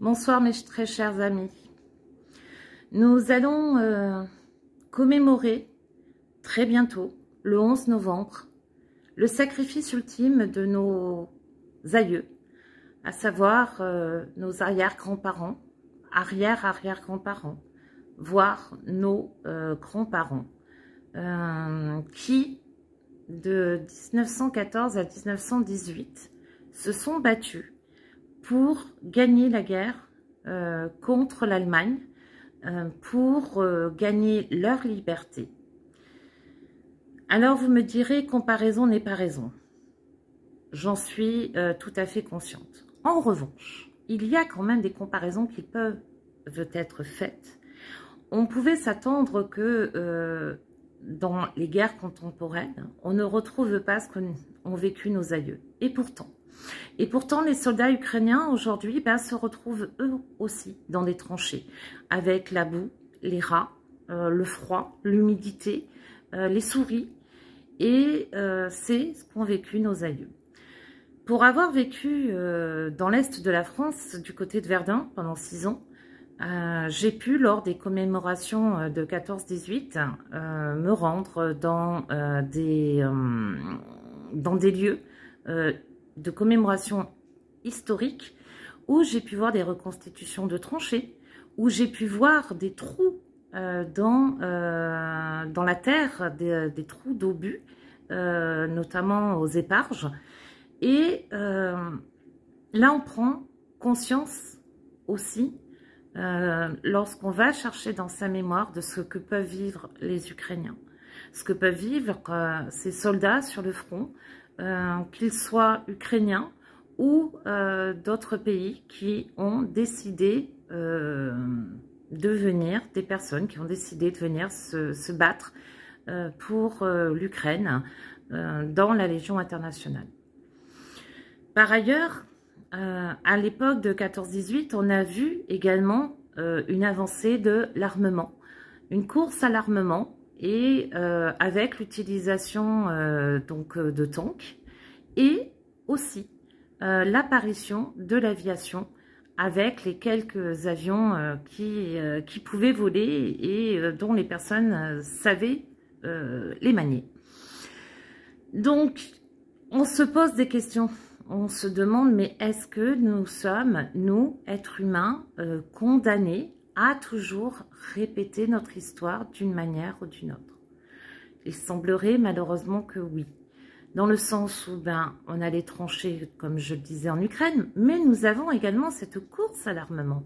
Bonsoir mes très chers amis. Nous allons commémorer très bientôt, le 11 novembre, le sacrifice ultime de nos aïeux, à savoir nos arrière-grands-parents, arrière-arrière-grands-parents, voire nos grands-parents, qui, de 1914 à 1918, se sont battus pour gagner la guerre contre l'Allemagne, pour gagner leur liberté. Alors vous me direz, comparaison n'est pas raison. J'en suis tout à fait consciente. En revanche, il y a quand même des comparaisons qui peuvent être faites. On pouvait s'attendre que dans les guerres contemporaines, on ne retrouve pas ce qu'ont vécu nos aïeux. Et pourtant, les soldats ukrainiens aujourd'hui se retrouvent eux aussi dans des tranchées, avec la boue, les rats, le froid, l'humidité, les souris, et c'est ce qu'ont vécu nos aïeux. Pour avoir vécu dans l'est de la France, du côté de Verdun, pendant 6 ans, j'ai pu, lors des commémorations de 14-18, me rendre dans des lieux de commémoration historique où j'ai pu voir des reconstitutions de tranchées, où j'ai pu voir des trous dans la terre, des trous d'obus, notamment aux éparges. Et là, on prend conscience aussi, lorsqu'on va chercher dans sa mémoire de ce que peuvent vivre les Ukrainiens, ce que peuvent vivre ces soldats sur le front, qu'ils soient ukrainiens ou d'autres pays qui ont décidé de venir, des personnes qui ont décidé de venir se battre pour l'Ukraine dans la Légion internationale. Par ailleurs, à l'époque de 14-18, on a vu également une avancée de l'armement, une course à l'armement, et avec l'utilisation de tanks, et aussi l'apparition de l'aviation avec les quelques avions qui pouvaient voler et dont les personnes savaient les manier. Donc, on se pose des questions. On se demande, mais est-ce que nous sommes, nous, êtres humains, condamnés à toujours répéter notre histoire d'une manière ou d'une autre? Il semblerait malheureusement que oui. Dans le sens où on a les tranchées, comme je le disais, en Ukraine, mais nous avons également cette course à l'armement,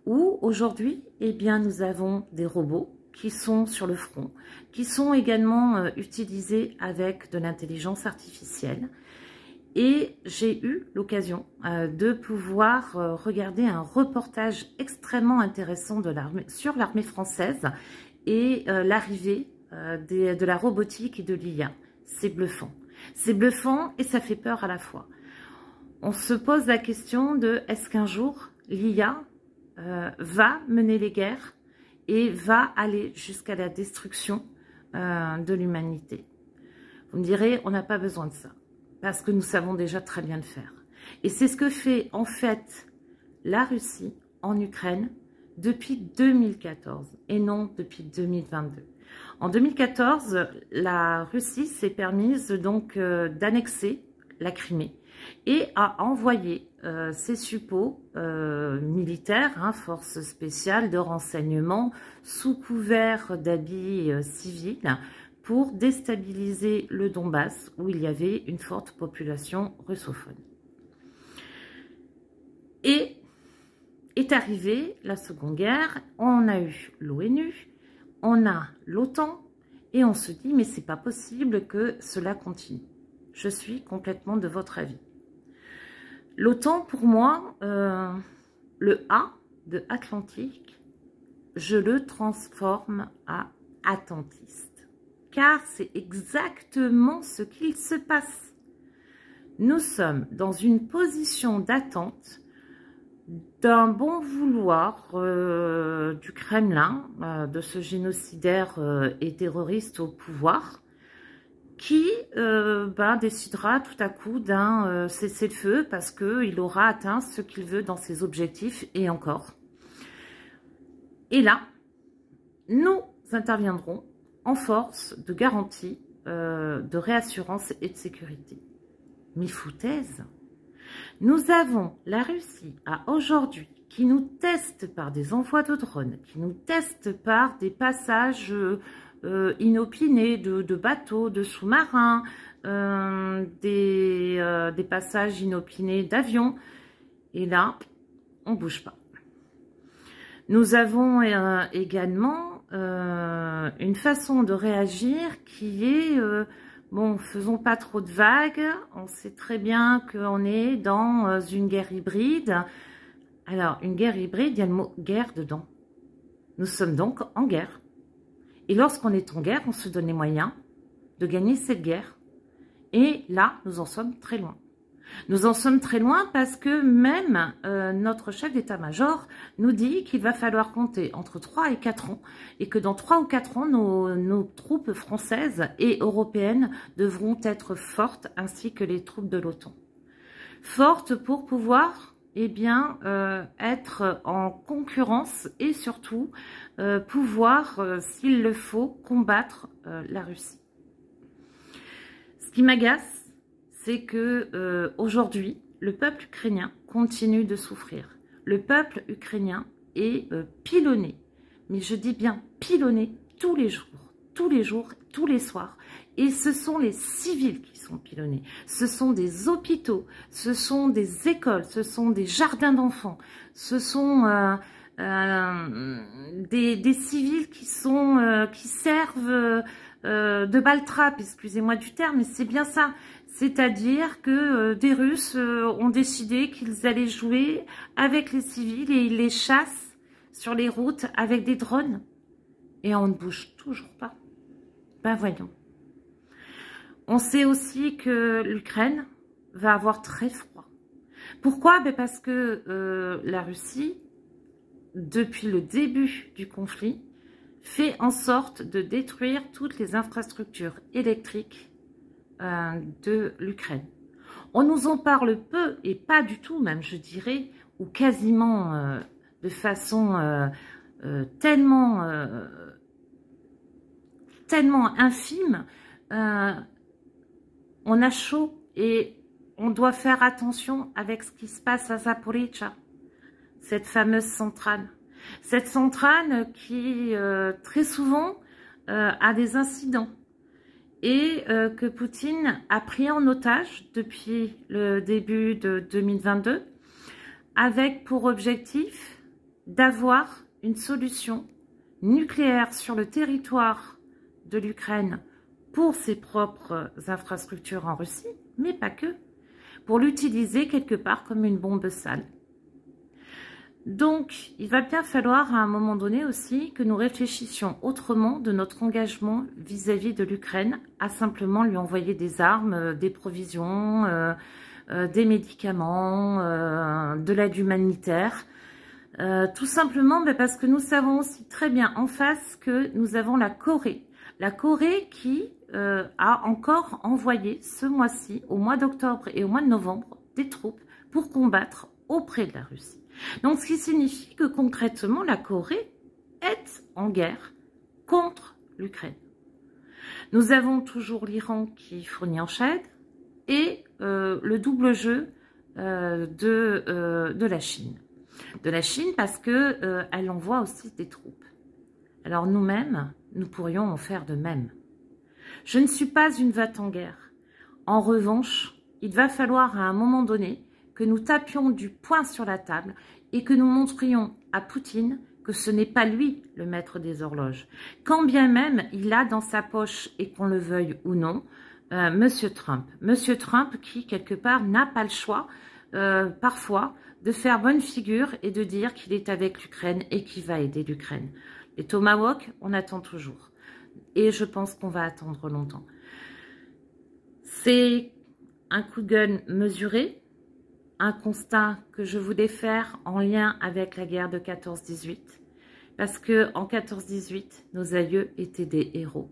où aujourd'hui, nous avons des robots qui sont sur le front, qui sont également utilisés avec de l'intelligence artificielle. Et j'ai eu l'occasion de pouvoir regarder un reportage extrêmement intéressant sur l'armée française et l'arrivée de la robotique et de l'IA. C'est bluffant. C'est bluffant et ça fait peur à la fois. On se pose la question de est-ce qu'un jour l'IA va mener les guerres et va aller jusqu'à la destruction de l'humanité. Vous me direz, on n'a pas besoin de ça, parce que nous savons déjà très bien le faire. Et c'est ce que fait en fait la Russie en Ukraine depuis 2014 et non depuis 2022. En 2014, la Russie s'est permise donc d'annexer la Crimée et a envoyé ses suppôts militaires, forces spéciales de renseignement, sous couvert d'habits civils, pour déstabiliser le Donbass, où il y avait une forte population russophone. Et est arrivée la Seconde Guerre, on a eu l'ONU, on a l'OTAN, et on se dit, mais c'est pas possible que cela continue. Je suis complètement de votre avis. L'OTAN, pour moi, le A de Atlantique, je le transforme à attentiste. Car c'est exactement ce qu'il se passe. Nous sommes dans une position d'attente d'un bon vouloir du Kremlin, de ce génocidaire et terroriste au pouvoir, qui décidera tout à coup d'un cessez-le-feu parce qu'il aura atteint ce qu'il veut dans ses objectifs et encore. Et là, nous interviendrons en force de garantie, de réassurance et de sécurité. Mais foutaise, nous avons la Russie à aujourd'hui qui nous teste par des envois de drones, qui nous teste par des passages inopinés de bateaux, de sous-marins, des passages inopinés d'avions. Et là, on ne bouge pas. Nous avons également une façon de réagir qui est, bon, faisons pas trop de vagues, on sait très bien qu'on est dans une guerre hybride. Alors, une guerre hybride, il y a le mot guerre dedans. Nous sommes donc en guerre. Et lorsqu'on est en guerre, on se donne les moyens de gagner cette guerre. Et là, nous en sommes très loin. Nous en sommes très loin parce que même notre chef d'état-major nous dit qu'il va falloir compter entre 3 et 4 ans et que dans 3 ou 4 ans, nos troupes françaises et européennes devront être fortes ainsi que les troupes de l'OTAN. Fortes pour pouvoir être en concurrence et surtout pouvoir, s'il le faut, combattre la Russie. Ce qui m'agace, c'est que aujourd'hui, le peuple ukrainien continue de souffrir. Le peuple ukrainien est pilonné, mais je dis bien pilonné tous les jours, tous les soirs. Et ce sont les civils qui sont pilonnés. Ce sont des hôpitaux, ce sont des écoles, ce sont des jardins d'enfants, ce sont des civils qui servent de baltrap, excusez-moi du terme, mais c'est bien ça. C'est-à-dire que des Russes ont décidé qu'ils allaient jouer avec les civils et ils les chassent sur les routes avec des drones. Et on ne bouge toujours pas. Ben voyons. On sait aussi que l'Ukraine va avoir très froid. Pourquoi? Ben parce que la Russie, depuis le début du conflit, fait en sorte de détruire toutes les infrastructures électriques de l'Ukraine. On nous en parle peu et pas du tout même, je dirais, ou quasiment de façon tellement infime. On a chaud et on doit faire attention avec ce qui se passe à Zaporizhzhia, cette fameuse centrale. Cette centrale qui très souvent a des incidents et que Poutine a pris en otage depuis le début de 2022 avec pour objectif d'avoir une solution nucléaire sur le territoire de l'Ukraine pour ses propres infrastructures en Russie, mais pas que, pour l'utiliser quelque part comme une bombe sale. Donc, il va bien falloir à un moment donné aussi que nous réfléchissions autrement de notre engagement vis-à-vis de l'Ukraine, à simplement lui envoyer des armes, des provisions, des médicaments, de l'aide humanitaire. Tout simplement parce que nous savons aussi très bien en face que nous avons la Corée. La Corée qui a encore envoyé ce mois-ci, au mois d'octobre et au mois de novembre, des troupes pour combattre auprès de la Russie. Donc, ce qui signifie que concrètement, la Corée est en guerre contre l'Ukraine. Nous avons toujours l'Iran qui fournit en Chine et le double jeu de la Chine. De la Chine parce que elle envoie aussi des troupes. Alors nous-mêmes, nous pourrions en faire de même. Je ne suis pas une va-t-en-guerre. En revanche, il va falloir à un moment donné que nous tapions du poing sur la table et que nous montrions à Poutine que ce n'est pas lui le maître des horloges. Quand bien même il a dans sa poche, et qu'on le veuille ou non, Monsieur Trump. Monsieur Trump qui, quelque part, n'a pas le choix, parfois, de faire bonne figure et de dire qu'il est avec l'Ukraine et qu'il va aider l'Ukraine. Les Tomahawk, on attend toujours. Et je pense qu'on va attendre longtemps. C'est un coup de gun mesuré, un constat que je voulais faire en lien avec la guerre de 14-18. Parce que en 14-18, nos aïeux étaient des héros.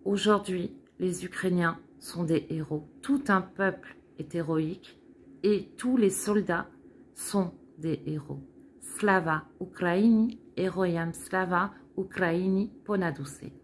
Aujourd'hui, les Ukrainiens sont des héros. Tout un peuple est héroïque et tous les soldats sont des héros. Slava Ukraini, Heroyam Slava Ukraini Ponaduse.